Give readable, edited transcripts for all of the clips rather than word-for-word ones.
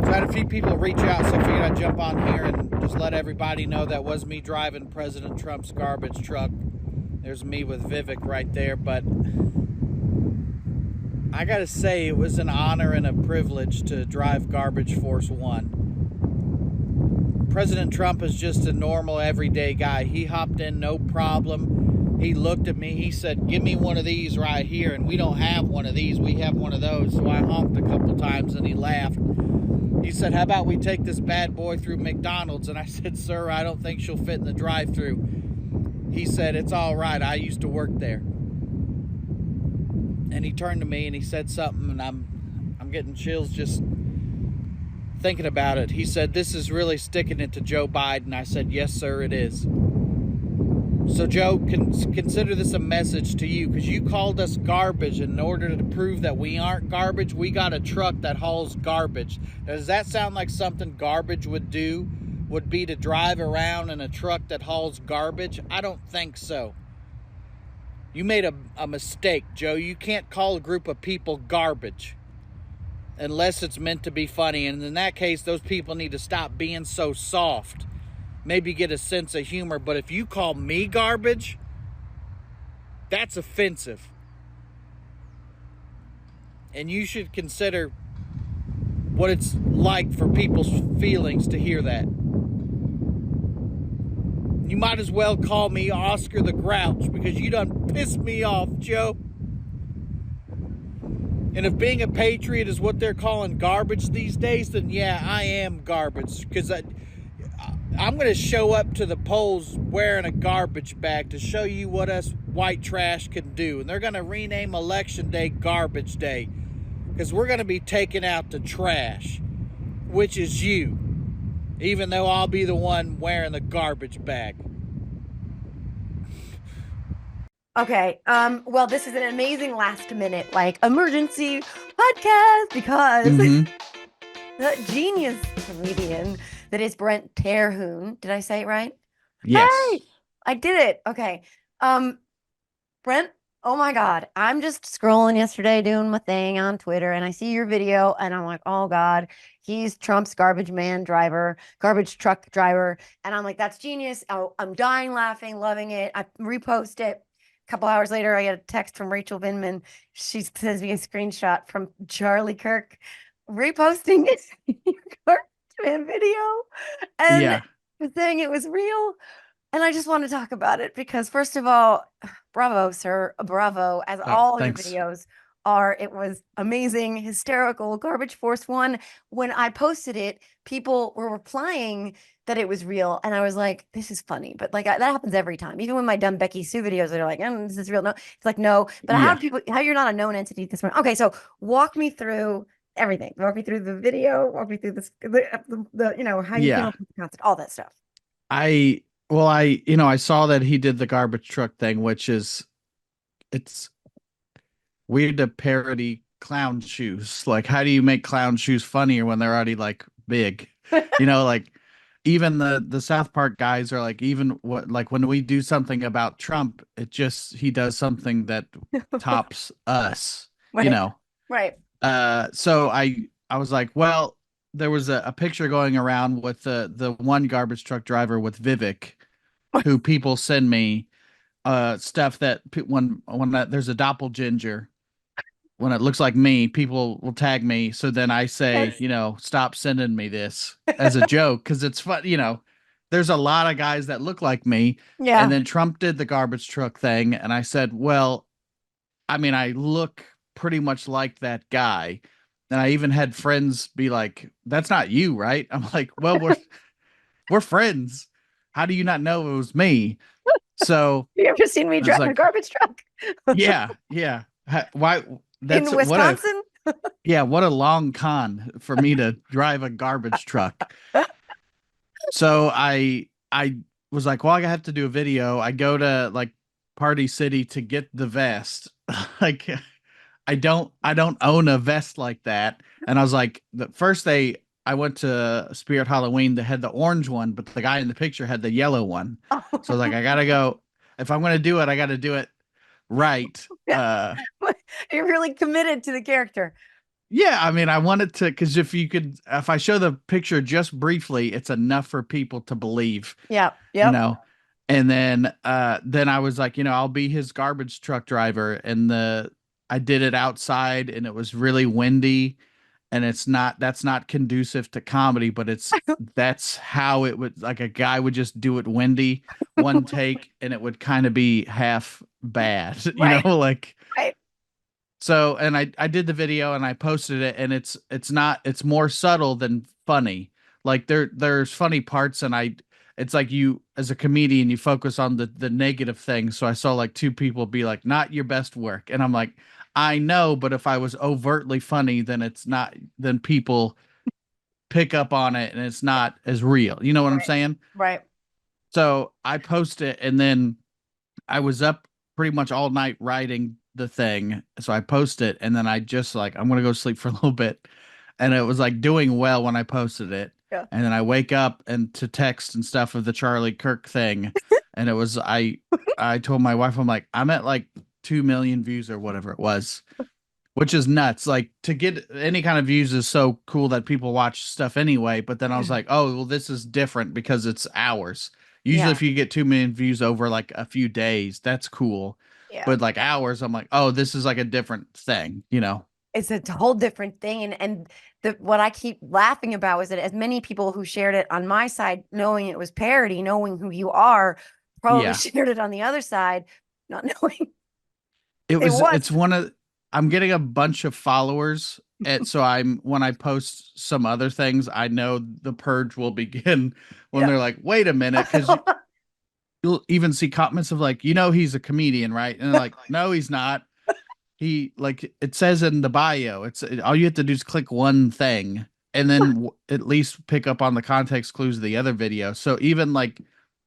So I had a few people reach out, so I figured I'd jump on here and just let everybody know that was me driving President Trump's garbage truck. There's me with Vivek right there, but I gotta say it was an honor and a privilege to drive Garbage Force One. President Trump is just a normal, everyday guy. He hopped in, no problem. He looked at me, he said, give me one of these right here, and we don't have one of these, we have one of those. So I honked a couple times and he laughed. He said, how about we take this bad boy through McDonald's? And I said, sir, I don't think she'll fit in the drive-thru. He said, it's all right, I used to work there. And he turned to me and he said something, and I'm getting chills just thinking about it. He said, this is really sticking it to Joe Biden. I said, yes, sir, it is. So, Joe, consider this a message to you, because you called us garbage. In order to prove that we aren't garbage, we got a truck that hauls garbage. Does that sound like something garbage would do? Would be to drive around in a truck that hauls garbage? I don't think so. You made a mistake, Joe. You can't call a group of people garbage unless it's meant to be funny. And in that case, those people need to stop being so soft. Maybe get a sense of humor. But if you call me garbage, that's offensive. And you should consider what it's like for people's feelings to hear that. You might as well call me Oscar the Grouch, because you done pissed me off, Joe. And if being a patriot is what they're calling garbage these days, then yeah, I am garbage. Because I'm going to show up to the polls wearing a garbage bag to show you what us white trash can do. And they're going to rename Election Day Garbage Day, because we're going to be taking out the trash, which is you. Even though I'll be the one wearing the garbage bag. Okay. Well, this is an amazing last minute, emergency podcast, because the genius comedian that is Brent Terhune. Did I say it right? Yes. Hey, I did it. Okay. Brent, oh my God. I'm just scrolling yesterday doing my thing on Twitter, and I see your video and I'm like, oh God, he's Trump's garbage truck driver. And I'm like, that's genius. I'm dying laughing, loving it. I repost it. A couple hours later, I get a text from Rachel Vinman. She sends me a screenshot from Charlie Kirk reposting your garbage man video and saying it was real. And I just want to talk about it because, first of all, bravo, sir. Bravo, as all your videos are. It was amazing, hysterical. Garbage Force One. When I posted it, people were replying that it was real. And I was like, this is funny. But that happens every time. Even when my dumb Becky Sue videos are like, this is real. No, it's like, no. But how you're not a known entity at this point. Okay, so walk me through everything. Walk me through the video. Walk me through this, how you came up with the concept, all that stuff. I saw that he did the garbage truck thing, which it's weird to parody clown shoes. Like, how do you make clown shoes funnier when they're already big? Even the South Park guys are even when we do something about Trump, he does something that tops us, Right. Right. So I was like, well, there was a picture going around with the one garbage truck driver with Vivek, who people send me stuff that when there's a doppelganger, when it looks like me, people will tag me. So then I say, stop sending me this as a joke, because it's fun. There's a lot of guys that look like me. Yeah. And then Trump did the garbage truck thing, and I said, well, I mean, I look pretty much like that guy. And I even had friends be like, that's not you, right? I'm like, well, we're friends. How do you not know it was me? So you ever seen me drive a garbage truck? Yeah. Why? That's in Wisconsin? What a long con for me to drive a garbage truck. So I was like, well, I have to do a video. I go to Party City to get the vest. I don't own a vest like that. And I was like, the first day I went to Spirit Halloween, they had the orange one, but the guy in the picture had the yellow one. So I was like, I gotta go. If I'm gonna do it, I gotta do it right. You're really committed to the character. Yeah, I mean, I wanted to, because if I show the picture just briefly, it's enough for people to believe, Yeah. you Yep. know. And then I was like, I'll be his garbage truck driver, and I did it outside, and it was really windy, and that's not conducive to comedy, but that's how it would, like, a guy would just do it windy, one take, and it would kind of be half bad, Right. like. Right. So, and I did the video and I posted it, and it's more subtle than funny. Like, there's funny parts, and it's like, you as a comedian, you focus on the negative things. So I saw like two people be like, not your best work. And I'm like, I know, but if I was overtly funny, then then people pick up on it and it's not as real. You know what I'm Right. saying? Right. So I post it, and then I was up pretty much all night writing the thing. So I post it, and then I just like, I'm gonna go sleep for a little bit. And it was like doing well when I posted it. Yeah. And then I wake up and to text and stuff of the Charlie Kirk thing. And I told my wife, I'm like, I'm at like 2 million views or whatever it was, which is nuts. Like, to get any kind of views is so cool that people watch stuff anyway. But then I was like, oh, well, this is different because it's hours. Usually, Yeah. if you get 2 million views over like a few days, that's cool. Yeah. But like hours, I'm like, oh, this is like a different thing. It's a whole different thing. And what I keep laughing about is that as many people who shared it on my side, knowing it was parody, knowing who you are, probably Yeah. shared it on the other side, not knowing It it was, was. it's one of, I'm getting a bunch of followers. And so when I post some other things, I know the purge will begin when Yeah. they're like, wait a minute, because you'll even see comments of like, he's a comedian, right? And they're like, no, he's not. He, like, it says in the bio, it's all you have to do is click one thing, and then at least pick up on the context clues of the other video. So even like,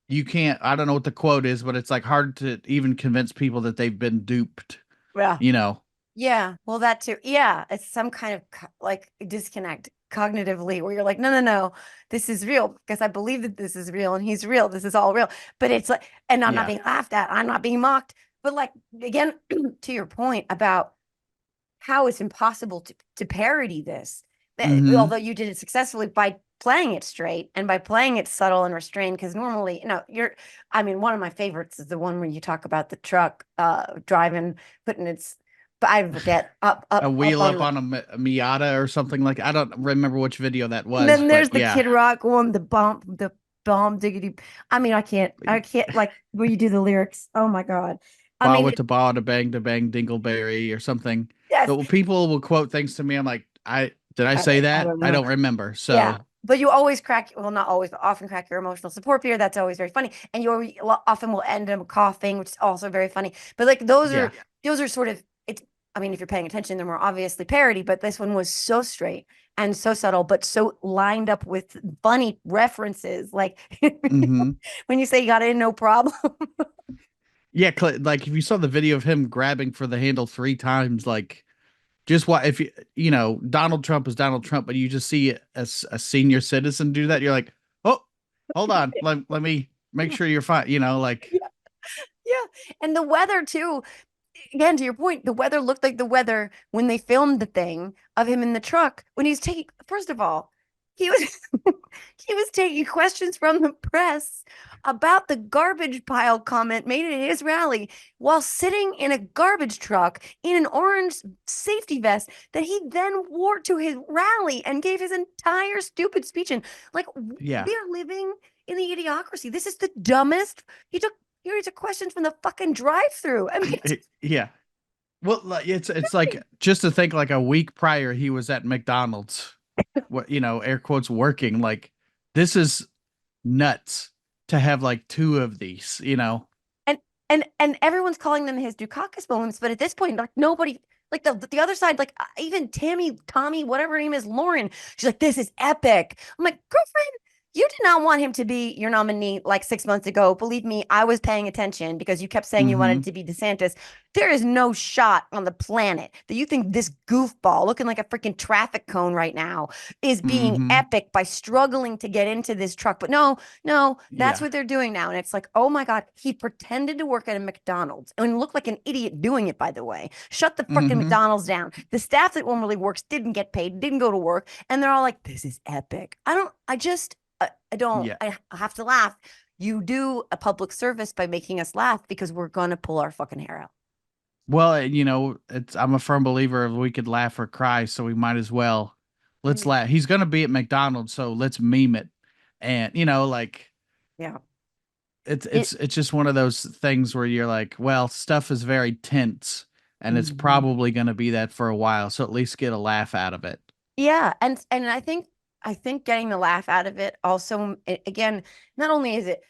you can't, I don't know what the quote is, but it's like hard to even convince people that they've been duped, Yeah. you know? Yeah. Well, that too. Yeah. It's some kind of like disconnect cognitively where you're like, no, no, no, this is real because I believe that this is real and he's real. This is all real. But it's like, and I'm not Yeah. being laughed at. I'm not being mocked. But like, again, to your point about how it's impossible to parody this, Mm-hmm. although you did it successfully by playing it straight and by playing it subtle and restrained. Because normally, I mean, one of my favorites is the one where you talk about the truck driving, putting its, but I forget, A wheel on up the, on a Miata or something like, I don't remember which video that and was, then but there's the yeah. Kid Rock one, the bomb diggity. I mean, I can't like when you do the lyrics. Oh my God. I Ball mean, with the ball to bang dingleberry or something. yes, But people will quote things to me. I'm like, did I say I that? don't I know. don't remember. Yeah. So But you always crack, well, not always, but often crack your emotional support beer. That's always very funny. And often will end up coughing, which is also very funny. But like yeah. those are sort of, it's, I mean, if you're paying attention, they're more obviously parody, but this one was so straight and so subtle, but so lined up with funny references. Like Mm-hmm. when you say you got in, no problem. Yeah, like if you saw the video of him grabbing for the handle 3 times, like, just what if Donald Trump is Donald Trump, but you just see a senior citizen do that, you're like, oh, hold on, let me make sure you're fine. Like, Yeah. Yeah. And the weather too. Again, to your point, the weather looked like the weather when they filmed the thing of him in the truck when he's taking, first of all, he was he was taking questions from the press about the garbage pile comment made at his rally while sitting in a garbage truck in an orange safety vest that he then wore to his rally and gave his entire stupid speech in. Like, yeah. we are living in the idiocracy. This is the dumbest. He took questions from the fucking drive-through. I mean, Yeah. Well, like, it's like, just to think, like, a week prior he was at McDonald's, what, air quotes, working. Like, this is nuts to have like two of these. and and everyone's calling them his Dukakis moments, but at this point, like nobody, like the other side, like even Tommy, whatever her name is, Lauren, she's like, this is epic. I'm like, girlfriend, You did not want him to be your nominee like 6 months ago. Believe me, I was paying attention because you kept saying you wanted to be DeSantis. There is no shot on the planet that you think this goofball looking like a freaking traffic cone right now is being epic by struggling to get into this truck. But no, that's what they're doing now. And it's like, oh my God, he pretended to work at a McDonald's and looked like an idiot doing it, by the way. Shut the freaking McDonald's down. The staff that normally works didn't get paid, didn't go to work. And they're all like, this is epic. I have to laugh. You do a public service by making us laugh because we're going to pull our fucking hair out. Well, you know, I'm a firm believer of we could laugh or cry, so we might as well. Let's laugh. He's going to be at McDonald's, so let's meme it. And, you know, like, yeah, it's just one of those things where you're like, well, stuff is very tense and it's probably going to be that for a while. So at least get a laugh out of it. Yeah. And I think getting the laugh out of it also, again, not only is it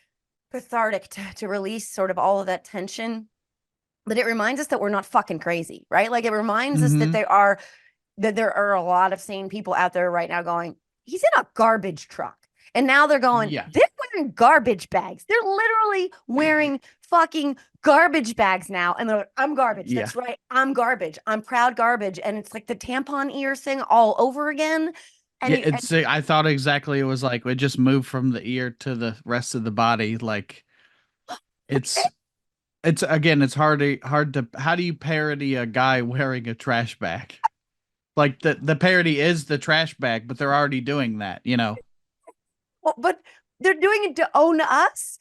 cathartic to release sort of all of that tension, but it reminds us that we're not fucking crazy, right? Like it reminds us that there are a lot of sane people out there right now going, he's in a garbage truck. And now they're going, they're wearing garbage bags. They're literally wearing fucking garbage bags now. And they're like, I'm garbage. That's right. I'm garbage. I'm proud garbage. And it's like the tampon ear thing all over again. And I thought exactly it was like it just moved from the ear to the rest of the body. Like it's again, it's hard to how do you parody a guy wearing a trash bag? Like the parody is the trash bag, but they're already doing that, you know. Well, but they're doing it to own us.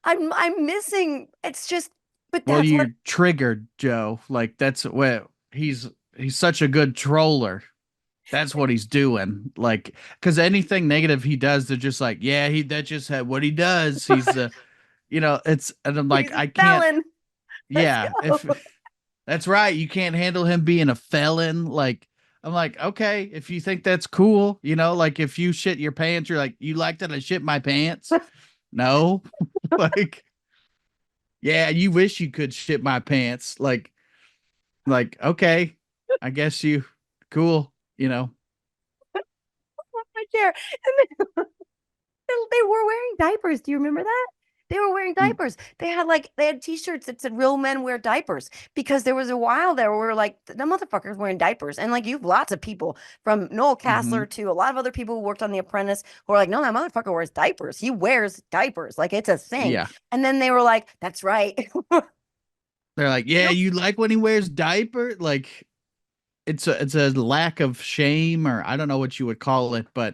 I'm missing. It's just, but that's you're triggered, Joe. Like that's what he's such a good troller. That's what he's doing. Like, because anything negative he does, they're just like, yeah, that just had what he does. He's you know, and I'm like, I can't. Felon. Yeah, if that's right, you can't handle him being a felon. Like, I'm like, okay, if you think that's cool, you know, like if you shit your pants, you're like, you like that I shit my pants? No, like, yeah, you wish you could shit my pants. Like, okay, I guess you cool, you know. My chair. And they were wearing diapers. Do you remember that? They were wearing diapers. They had t-shirts that said real men wear diapers because there was a while there where we were like, the motherfuckers wearing diapers. And like you've lots of people from Noel Castler to a lot of other people who worked on The Apprentice who are like, no, that motherfucker wears diapers. He wears diapers. Like it's a thing. Yeah. And then they were like, that's right. They're like, yeah, you like when he wears diaper? Like it's a lack of shame, or I don't know what you would call it, but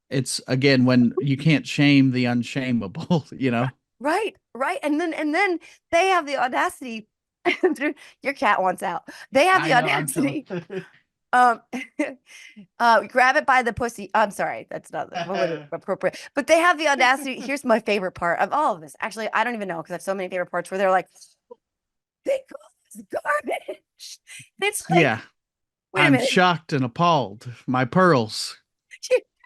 it's again when you can't shame the unshameable, you know. Right. And then they have the audacity. Your cat wants out. They have the audacity. Grab it by the pussy. I'm sorry, that's not appropriate. But they have the audacity. Here's my favorite part of all of this. Actually, I don't even know because I have so many favorite parts where they're like, they call this garbage. It's like, I'm shocked and appalled. My pearls.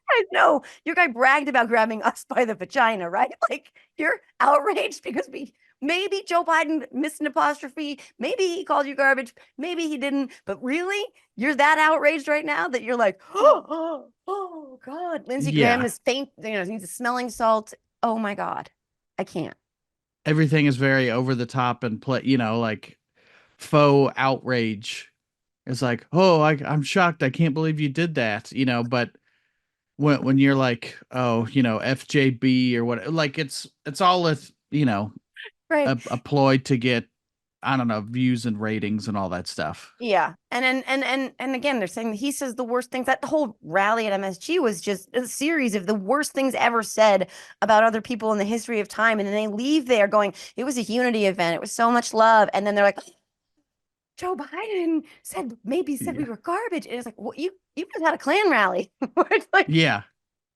I know your guy bragged about grabbing us by the vagina, right? Like you're outraged because maybe Joe Biden missed an apostrophe. Maybe he called you garbage. Maybe he didn't. But really, you're that outraged right now that you're like, oh God. Lindsey Graham is faint. You know, needs a smelling salt. Oh my God, I can't. Everything is very over the top and you know, like faux outrage. It's like, oh, I'm shocked. I can't believe you did that. You know, but when you're like, oh, you know, FJB or what, like it's all you know, right, a ploy to get, I don't know, views and ratings and all that stuff. Yeah, and again, they're saying he says the worst things. That whole rally at MSG was just a series of the worst things ever said about other people in the history of time, and then they leave there going, it was a unity event. It was so much love, and then they're like, Joe Biden said we were garbage. And it's like, well, you just had a Klan rally. Like,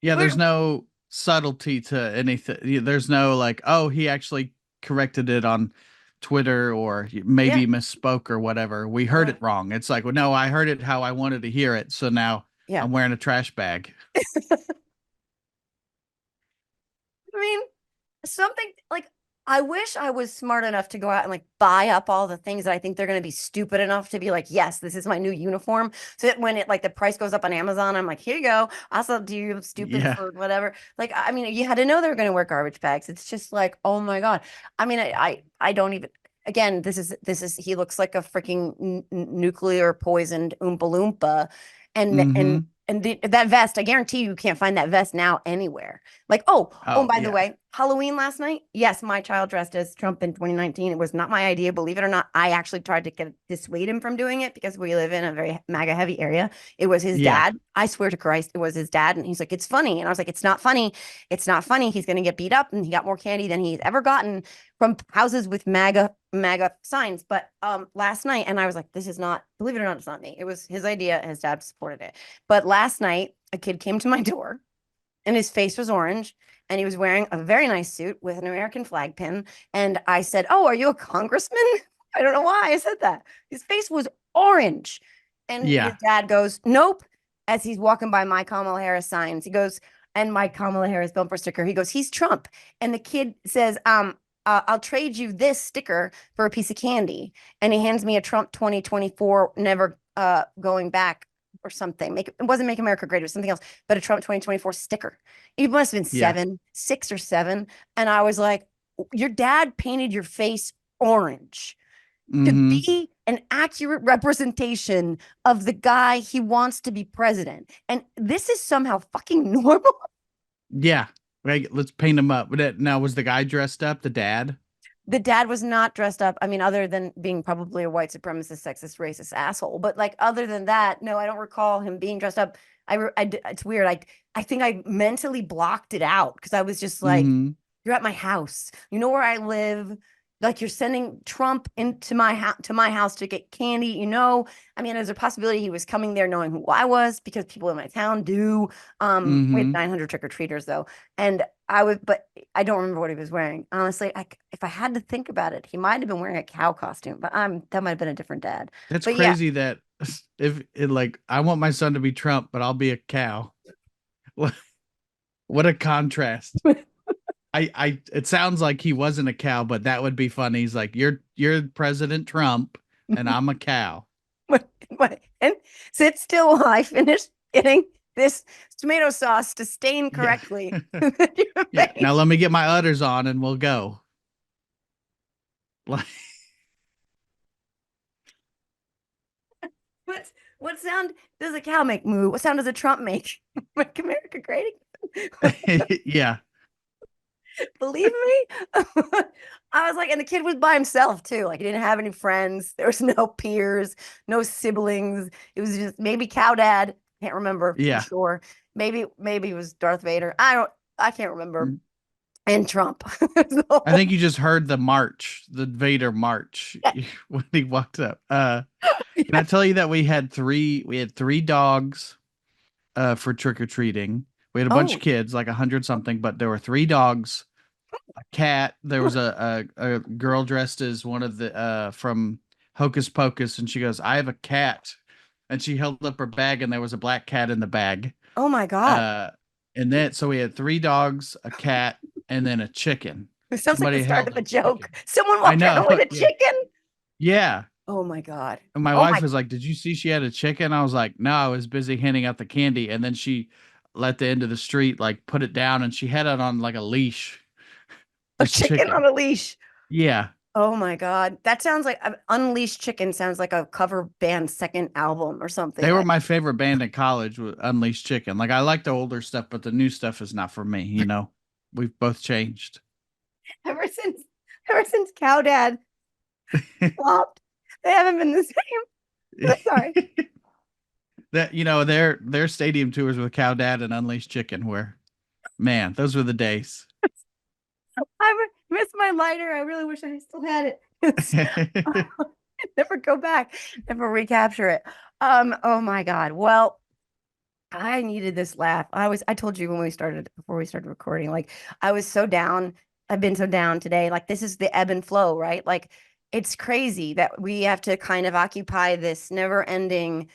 there's no subtlety to anything. There's no like, oh, he actually corrected it on Twitter or maybe misspoke or whatever. We heard it wrong. It's like, well, no, I heard it how I wanted to hear it. So now I'm wearing a trash bag. I mean, something like I wish I was smart enough to go out and like buy up all the things that I think they're going to be stupid enough to be like, yes, this is my new uniform. So that when it like the price goes up on Amazon, I'm like, here you go. Also, do you stupid Yeah. for whatever? Like, I mean, you had to know they were going to wear garbage bags. It's just like, oh my God. I mean, I don't even. Again, this is he looks like a freaking nuclear poisoned Oompa Loompa, Mm-hmm. and that vest. I guarantee you can't find that vest now anywhere. Like, oh, Oh by the yeah. way, Halloween last night. Yes, my child dressed as Trump in 2019. It was not my idea, believe it or not. I actually tried to dissuade him from doing it because we live in a very MAGA heavy area. It was his Yeah. dad. I swear to Christ, it was his dad. And he's like, it's funny. And I was like, it's not funny. It's not funny. He's going to get beat up. And he got more candy than he's ever gotten from houses with MAGA signs. But last night, and I was like, this is not, believe it or not, it's not me. It was his idea. His dad supported it. But last night, a kid came to my door and his face was orange and he was wearing a very nice suit with an American flag pin. And I said, oh, are you a congressman? I don't know why I said that. His face was orange. And his Yeah. dad goes, nope. As he's walking by my Kamala Harris signs, he goes, and my Kamala Harris bumper sticker, he goes, he's Trump. And the kid says, I'll trade you this sticker for a piece of candy. And he hands me a Trump 2024 never going back or something. It wasn't Make America Great, it was something else, but a Trump 2024 sticker. It must have been Yeah. 6 or 7. And I was like, your dad painted your face orange to Mm-hmm. be an accurate representation of the guy he wants to be president. And this is somehow fucking normal. Yeah. Right. Let's paint him up. Now, was the guy dressed up? The dad? The dad was not dressed up. I mean, other than being probably a white supremacist, sexist, racist asshole. But like, other than that, no, I don't recall him being dressed up. It's weird. I think I mentally blocked it out because I was just like, Mm-hmm. you're at my house. You know where I live. Like you're sending Trump into my house to get candy. I mean, there's a possibility he was coming there knowing who I was because people in my town do. We had Mm-hmm. 900 trick-or-treaters though, and but I don't remember what he was wearing. Honestly, if I had to think about it, he might have been wearing a cow costume, but that might have been a different dad. That's But yeah, crazy that if it like I want my son to be Trump, but I'll be a cow. What a contrast. It sounds like he wasn't a cow, but that would be funny. He's like, you're President Trump and I'm a cow. and sit still while I finish getting this tomato sauce to stain Yeah. correctly. Yeah. Now let me get my udders on and we'll go. Like, What sound does a cow make? Moo. What sound does a Trump make? Make America great again. yeah. Believe me? I was like, and the kid was by himself too. Like he didn't have any friends. There was no peers, no siblings. It was just maybe cow dad. Can't remember for Yeah. sure. Maybe it was Darth Vader. I can't remember. And Trump. I think you just heard the march, the Vader march when he walked up. Can I tell you that we had three dogs for trick-or-treating. We had a bunch of kids, like 100 something, but there were 3 dogs, a cat. There was a girl dressed as one of the from Hocus Pocus, and she goes, I have a cat. And she held up her bag and there was a black cat in the bag. Oh my God. And then so we had 3 dogs, a cat, and then a chicken. It sounds Somebody like the start held of a a joke. chicken. Someone I walked know. around with a Yeah. chicken. Yeah. Oh my God. And my Oh wife my- was like, did you see she had a chicken? I was like, no, I was busy handing out the candy. And then she let the end of the street, like put it down and she had it on like a leash. A This chicken on a leash. Yeah. Oh my God. That sounds like Unleashed Chicken sounds like a cover band's second album or something. They were my favorite band in college with Unleashed Chicken. Like I like the older stuff, but the new stuff is not for me, you know. We've both changed. ever since Cow Dad flopped, they haven't been the same. Sorry. That you know, their stadium tours with Cow Dad and Unleashed Chicken were, man, those were the days. I missed my lighter. I really wish I still had it. Never go back, never recapture it. Oh my God. Well, I needed this laugh. I told you before we started recording, like I was so down. I've been so down today. Like this is the ebb and flow, right? Like it's crazy that we have to kind of occupy this never ending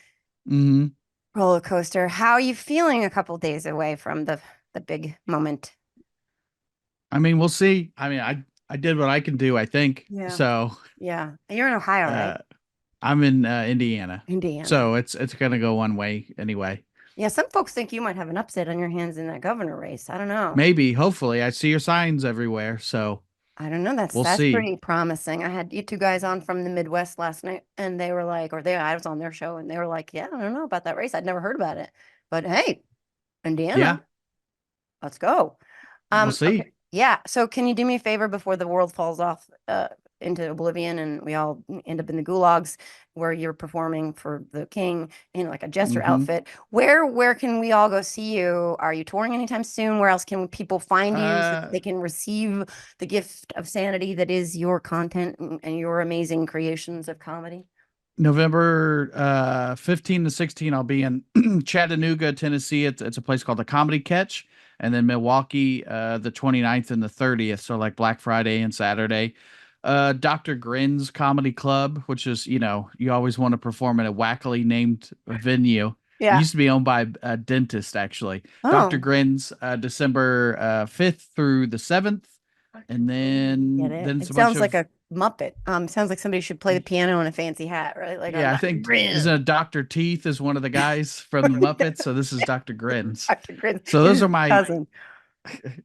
Mm-hmm. roller coaster. How are you feeling a couple days away from the big moment? I mean, we'll see. I mean, I did what I can do, I think. Yeah. So Yeah. And you're in Ohio, right? uh, I'm in Indiana. Indiana. So it's gonna go one way anyway. Yeah, some folks think you might have an upset on your hands in that governor race. I don't know. Maybe, hopefully. I see your signs everywhere, so I don't know. That's we'll that's see. pretty promising. I had you two guys on from the Midwest last night, and they were like, I was on their show, and they were like, "Yeah, I don't know about that race. I'd never heard about it, but hey, Yeah, Indiana, let's go." we'll see. Okay, yeah. So, can you do me a favor before the world falls off into oblivion and we all end up in the gulags, where you're performing for the king in like a jester Hmm. outfit? Where can we all go see you? Are you touring anytime soon? Where else can people find you so that Uh, they can receive the gift of sanity that is your content and your amazing creations of comedy? November 15 to 16, I'll be in Chattanooga, Tennessee. It's a place called the Comedy Catch, and then Milwaukee, the 29th and the 30th. So like Black Friday and Saturday. Dr. Grin's Comedy Club, which is, you always want to perform at a wackily named venue. It Yeah. used to be owned by a dentist, actually. Dr. Oh, Grin's, December 5th through the 7th. And get then it. then it's It a bunch sounds like of a Muppet. Sounds like somebody should play the piano in a fancy hat, right? Like I'm Yeah, I Dr. think Grin. isn't it Dr. Teeth is one of the guys from the Muppets, so this is Dr. Grins. Dr. Grin, So his cousin.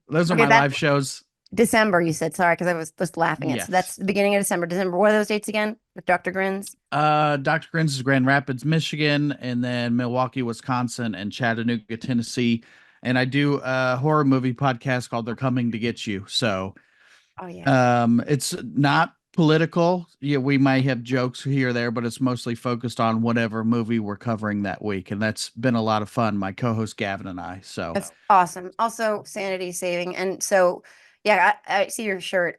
those are Okay, my that live shows. December, you said. Sorry, because I was just laughing at. So Yes. that's the beginning of December. December. What are those dates again? With Dr. Grins. Dr. Grins is Grand Rapids, Michigan, and then Milwaukee, Wisconsin, and Chattanooga, Tennessee. And I do a horror movie podcast called They're Coming to Get You. So Oh yeah. it's not political. Yeah, we might have jokes here or there, but it's mostly focused on whatever movie we're covering that week. And that's been a lot of fun. My co-host Gavin and I. So That's awesome. Also, sanity saving. And so, yeah, I see your shirt.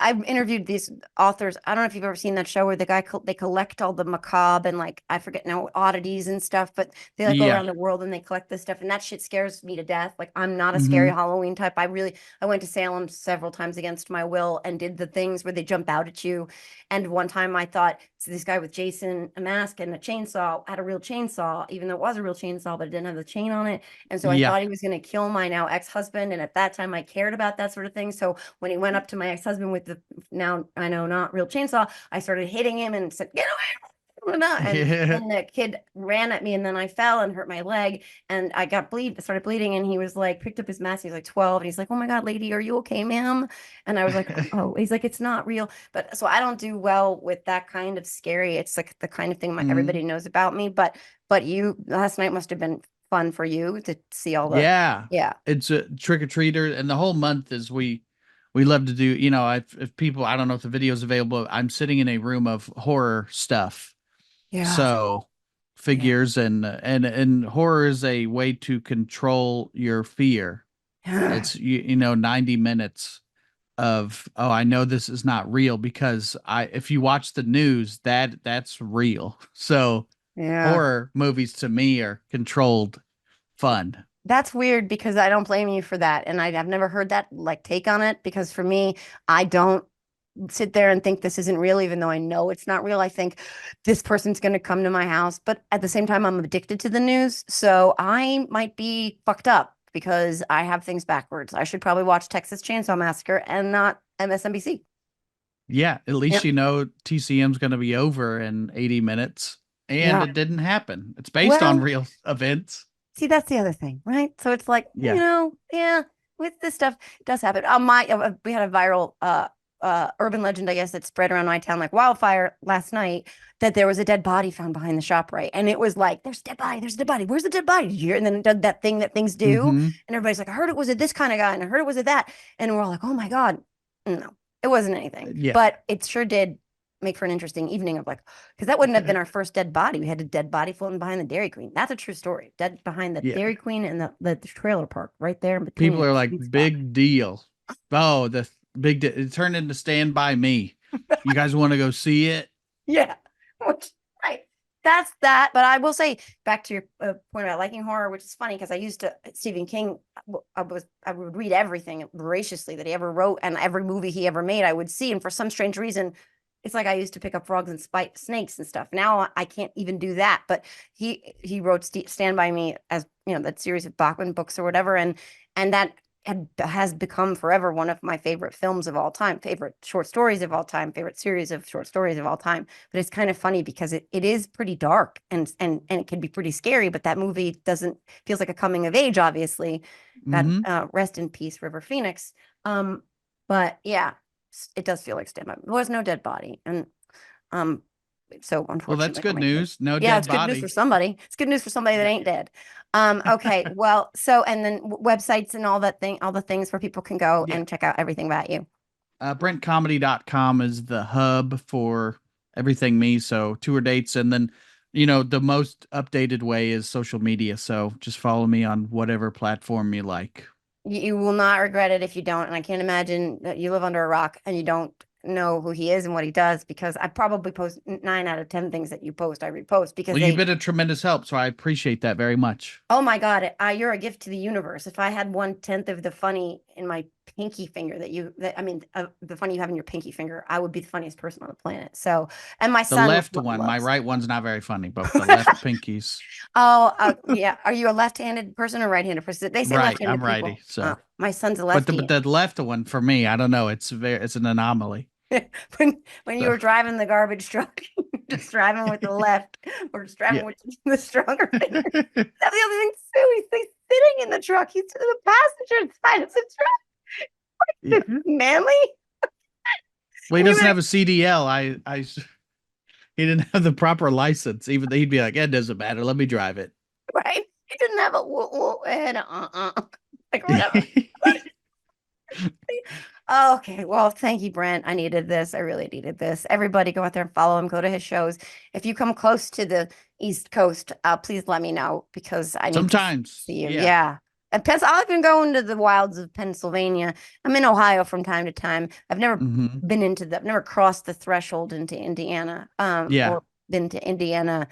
I've interviewed these authors. I don't know if you've ever seen that show where they collect all the macabre and like I forget now oddities and stuff, but they like go yeah. around the world and they collect this stuff, and that shit scares me to death. Like I'm not a scary Hmm. Halloween type. I went to Salem several times against my will and did the things where they jump out at you. And one time I thought, so this guy with Jason, a mask and a chainsaw, had a real chainsaw, even though it was a real chainsaw, but it didn't have the chain on it. And so I Yeah. thought he was going to kill my now ex-husband. And at that time, I cared about that sort of thing. So when he went up to my ex-husband with the now I know not real chainsaw, I started hitting him and said, "Get away!" And Yeah. then the kid ran at me, and then I fell and hurt my leg, and I started bleeding. And he was like, picked up his mask. He's like 12, and he's like, "Oh my God, lady, are you okay, ma'am?" And I was like, "Oh," he's like, "It's not real." But so I don't do well with that kind of scary. It's like the kind of thing Mhm. everybody knows about me. But you last night must have been fun for you to see all the, Yeah. yeah. It's a trick or treater, and the whole month is we love to do, if people, I don't know if the video is available, I'm sitting in a room of horror stuff. Yeah. So Yeah. figures and horror is a way to control your fear. It's 90 minutes of, oh, I know this is not real because if you watch the news, that's real. So Yeah. horror movies to me are controlled fun. That's weird because I don't blame you for that. And I've never heard that like take on it because for me, I don't sit there and think this isn't real, even though I know it's not real. I think this person's going to come to my house. But at the same time, I'm addicted to the news. So I might be fucked up because I have things backwards. I should probably watch Texas Chainsaw Massacre and not MSNBC. Yeah, at least Yep. TCM's going to be over in 80 minutes, and Yeah. it didn't happen. It's based on Well, real events. see, that's the other thing, right? So it's like, Yeah. yeah, with this stuff, it does happen. We had a viral urban legend, I guess, that spread around my town like wildfire last night that there was a dead body found behind the shop, right? And it was like, there's a dead body, there's a dead body. Where's the dead body? Did you hear? And then it did that thing that things do. Hmm. And everybody's like, I heard it was a this kind of guy, and I heard it was a that. And we're all like, oh my God. No, it wasn't anything. Yeah. But it sure did make for an interesting evening of like, because that wouldn't have been our first dead body. We had a dead body floating behind the Dairy Queen. That's a true story. Dead behind the Yeah. Dairy Queen and the trailer park right there in between. People are like, Sweet spot. big deal. Oh, it turned into Stand By Me. You guys want to go see it? Yeah. Right. That's that. But I will say back to your point about liking horror, which is funny because I used to Stephen King. I would read everything voraciously that he ever wrote, and every movie he ever made, I would see. And for some strange reason, it's like I used to pick up frogs and spite snakes and stuff. Now I can't even do that. But he wrote Stand By Me, as that series of Bachman books or whatever, and that has become forever one of my favorite films of all time, favorite short stories of all time, favorite series of short stories of all time. But it's kind of funny because it is pretty dark and it can be pretty scary, but that movie feels like a coming of age, obviously. Mhm. Rest in peace, River Phoenix. But yeah, it does feel like stand by. There was no dead body. And so Well, unfortunately, that's good news. No yeah, dead it's good news for body. somebody. It's good news for somebody that Yeah. ain't dead. Okay. Well, so and then websites and all the things where people can go Yeah. and check out everything about you. BrentComedy.com is the hub for everything me. So tour dates, and then the most updated way is social media. So just follow me on whatever platform you like. You will not regret it if you don't. And I can't imagine that you live under a rock and you don't know who he is and what he does, because I probably post 9 out of 10 things that you post, I repost because Well, you've been a tremendous help, so I appreciate that very much. oh my God, you're a gift to the universe. If I had 1/10 of the funny in my pinky finger the funny you have in your pinky finger, I would be the funniest person on the planet. So, and my The son left one, my loves. right one's not very funny, but the left pinkies. Oh, yeah. Are you a left-handed person or right-handed person? They say Right, left-handed I'm people. righty. So, My son's a but lefty. the left one for me, I don't know. It's an anomaly. When you So. were driving the garbage truck, just driving with the left, or just driving Yeah. with the stronger finger. That's the other thing too. He's sitting in the truck. He's the passenger side of the truck. Yeah. Manly. Well, he Can you doesn't have a CDL. He didn't have the proper license. Even though he'd be like, "It doesn't matter. Let me drive it." right? He didn't have a and like whatever. Okay, well, thank you, Brent. I needed this. I really needed this. Everybody go out there and follow him. Go to his shows. If you come close to the East Coast, please let me know because I need Sometimes, to see you. yeah. Yeah. And I've been going to the wilds of Pennsylvania. I'm in Ohio from time to time. I've never Mhm. I've never crossed the threshold into Indiana, Yeah. or been to Indiana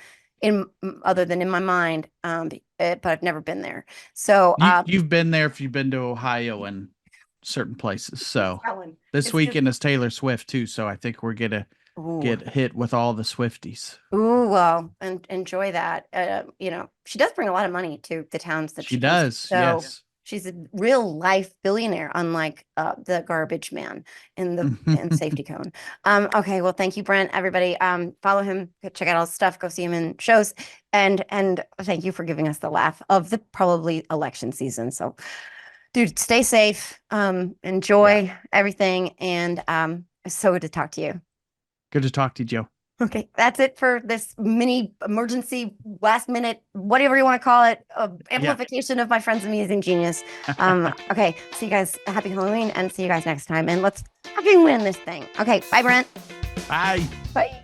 other than in my mind. But I've never been there. So, You've been there if you've been to Ohio and certain places. So this weekend is Taylor Swift too. So I think we're gonna get hit with all the Swifties. Ooh, well, and enjoy that. She does bring a lot of money to the towns that She she goes to. does. So Yes. she's a real life billionaire, unlike the garbage man in the Safety Cone. Okay, well, thank you, Brent. Everybody, follow him, check out all his stuff, go see him in shows, and thank you for giving us the laugh of the probably election season. So, dude, stay safe, enjoy everything, and it's so good to talk to you. Good to talk to you, Joe. Okay, that's it for this mini emergency last minute, whatever you want to call it, amplification of my friend's amazing genius. Okay, see you guys. Happy Halloween, and see you guys next time. And let's fucking win this thing. Okay, bye, Brent. Bye. Bye.